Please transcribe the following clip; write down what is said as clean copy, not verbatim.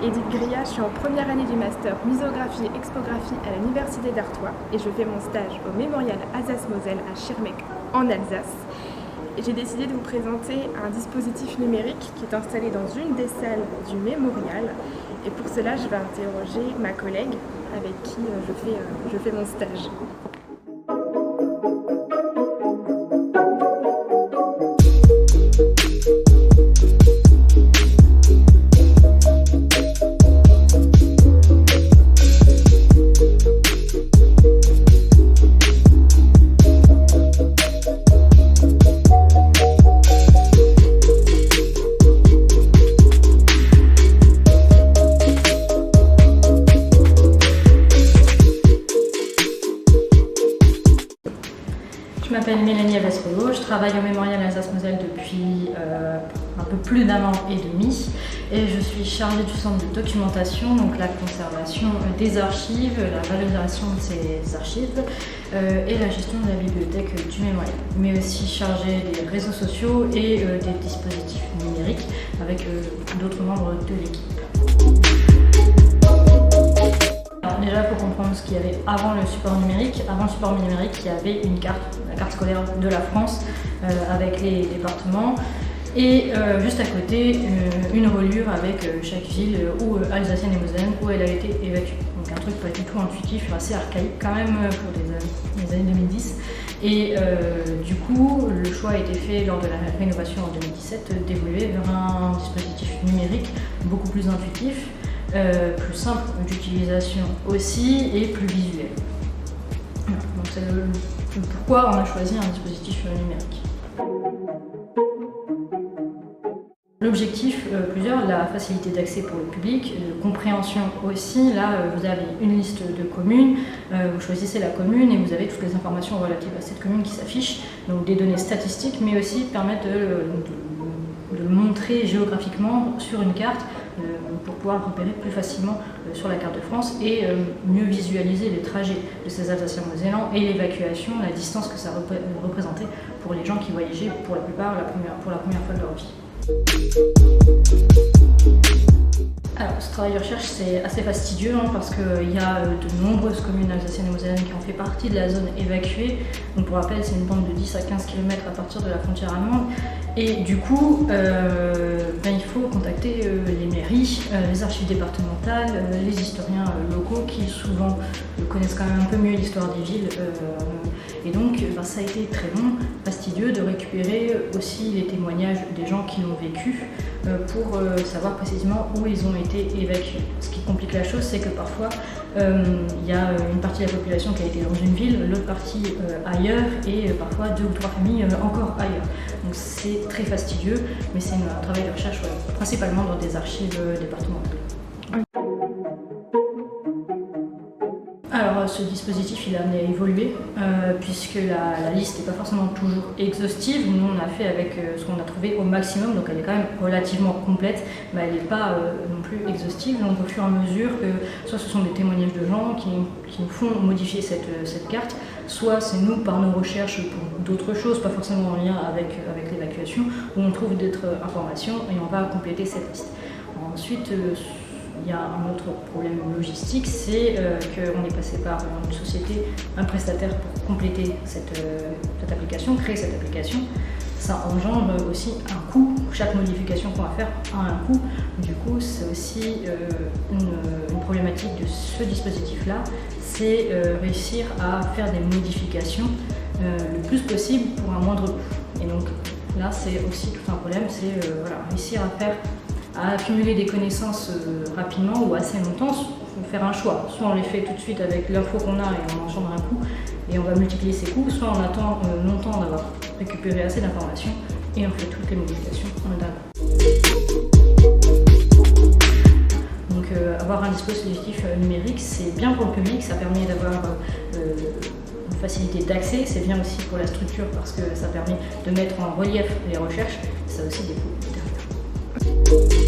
Edith Gria, je suis en première année du master muséographie et expographie à l'Université d'Artois et je fais mon stage au Mémorial Alsace-Moselle à Schirmeck en Alsace. J'ai décidé de vous présenter un dispositif numérique qui est installé dans une des salles du mémorial et pour cela je vais interroger ma collègue avec qui je fais mon stage. Je m'appelle Mélanie Avesrolo, je travaille au Mémorial Alsace-Moselle depuis un peu plus d'1 an et demi et je suis chargée du centre de documentation, donc la conservation des archives, la valorisation de ces archives et la gestion de la bibliothèque du Mémorial, mais aussi chargée des réseaux sociaux et des dispositifs numériques avec d'autres membres de l'équipe. Déjà, il faut comprendre ce qu'il y avait avant le support numérique. Avant le support numérique, il y avait une carte, la carte scolaire de la France, avec les départements. Et juste à côté, une reliure avec chaque ville où alsacienne et mosellane où elle a été évacuée. Donc un truc pas du tout intuitif, assez archaïque quand même pour les années 2010. Et du coup, le choix a été fait lors de la rénovation en 2017 d'évoluer vers un dispositif numérique beaucoup plus intuitif. Plus simple d'utilisation aussi et plus visuel. Voilà, donc c'est le pourquoi on a choisi un dispositif numérique. L'objectif, plusieurs, la facilité d'accès pour le public, compréhension aussi. Là, vous avez une liste de communes, vous choisissez la commune et vous avez toutes les informations relatives à cette commune qui s'affichent, donc des données statistiques, mais aussi permettre de le montrer géographiquement sur une carte pour pouvoir le repérer plus facilement sur la carte de France et mieux visualiser les trajets de ces Alsaciens mosellans et l'évacuation, la distance que ça représentait pour les gens qui voyageaient pour la plupart pour la première fois de leur vie. Alors, ce travail de recherche, c'est assez fastidieux parce qu'il y a de nombreuses communes alsaciennes et mosellanes qui ont fait partie de la zone évacuée. Donc, pour rappel, c'est une bande de 10 à 15 km à partir de la frontière allemande. Et du coup, il faut contacter les mairies, les archives départementales, les historiens locaux qui souvent connaissent quand même un peu mieux l'histoire des villes. Et donc, ça a été très long, fastidieux de récupérer aussi les témoignages des gens qui l'ont vécu pour savoir précisément où ils ont été évacués. Ce qui complique la chose, c'est que parfois, il y a une partie de la population qui a été dans une ville, l'autre partie ailleurs, et parfois 2 ou 3 familles encore ailleurs. Donc c'est très fastidieux, mais c'est un travail de recherche principalement dans des archives départementales. Alors ce dispositif il a amené à évoluer puisque la liste n'est pas forcément toujours exhaustive. Nous on a fait avec ce qu'on a trouvé au maximum, donc elle est quand même relativement complète, mais elle n'est pas non plus exhaustive. Donc au fur et à mesure que soit ce sont des témoignages de gens qui nous font modifier cette carte, soit c'est nous par nos recherches pour d'autres choses, pas forcément en lien avec l'évacuation, où on trouve d'autres informations et on va compléter cette liste. Ensuite, il y a un autre problème logistique, c'est qu'on est passé par une société, un prestataire pour compléter cette application, créer cette application. Ça engendre aussi un coût. Chaque modification qu'on va faire a un coût. Du coup, c'est aussi une problématique de ce dispositif-là, c'est réussir à faire des modifications le plus possible pour un moindre coût. Et donc là, c'est aussi tout un problème, c'est réussir à accumuler des connaissances rapidement ou assez longtemps, faire un choix. Soit on les fait tout de suite avec l'info qu'on a et on engendre un coût et on va multiplier ces coûts, soit on attend longtemps d'avoir récupéré assez d'informations et on fait toutes les modifications en d'un coup. Donc avoir un dispositif numérique, c'est bien pour le public, ça permet d'avoir une facilité d'accès, c'est bien aussi pour la structure parce que ça permet de mettre en relief les recherches, ça a aussi des coûts derrière.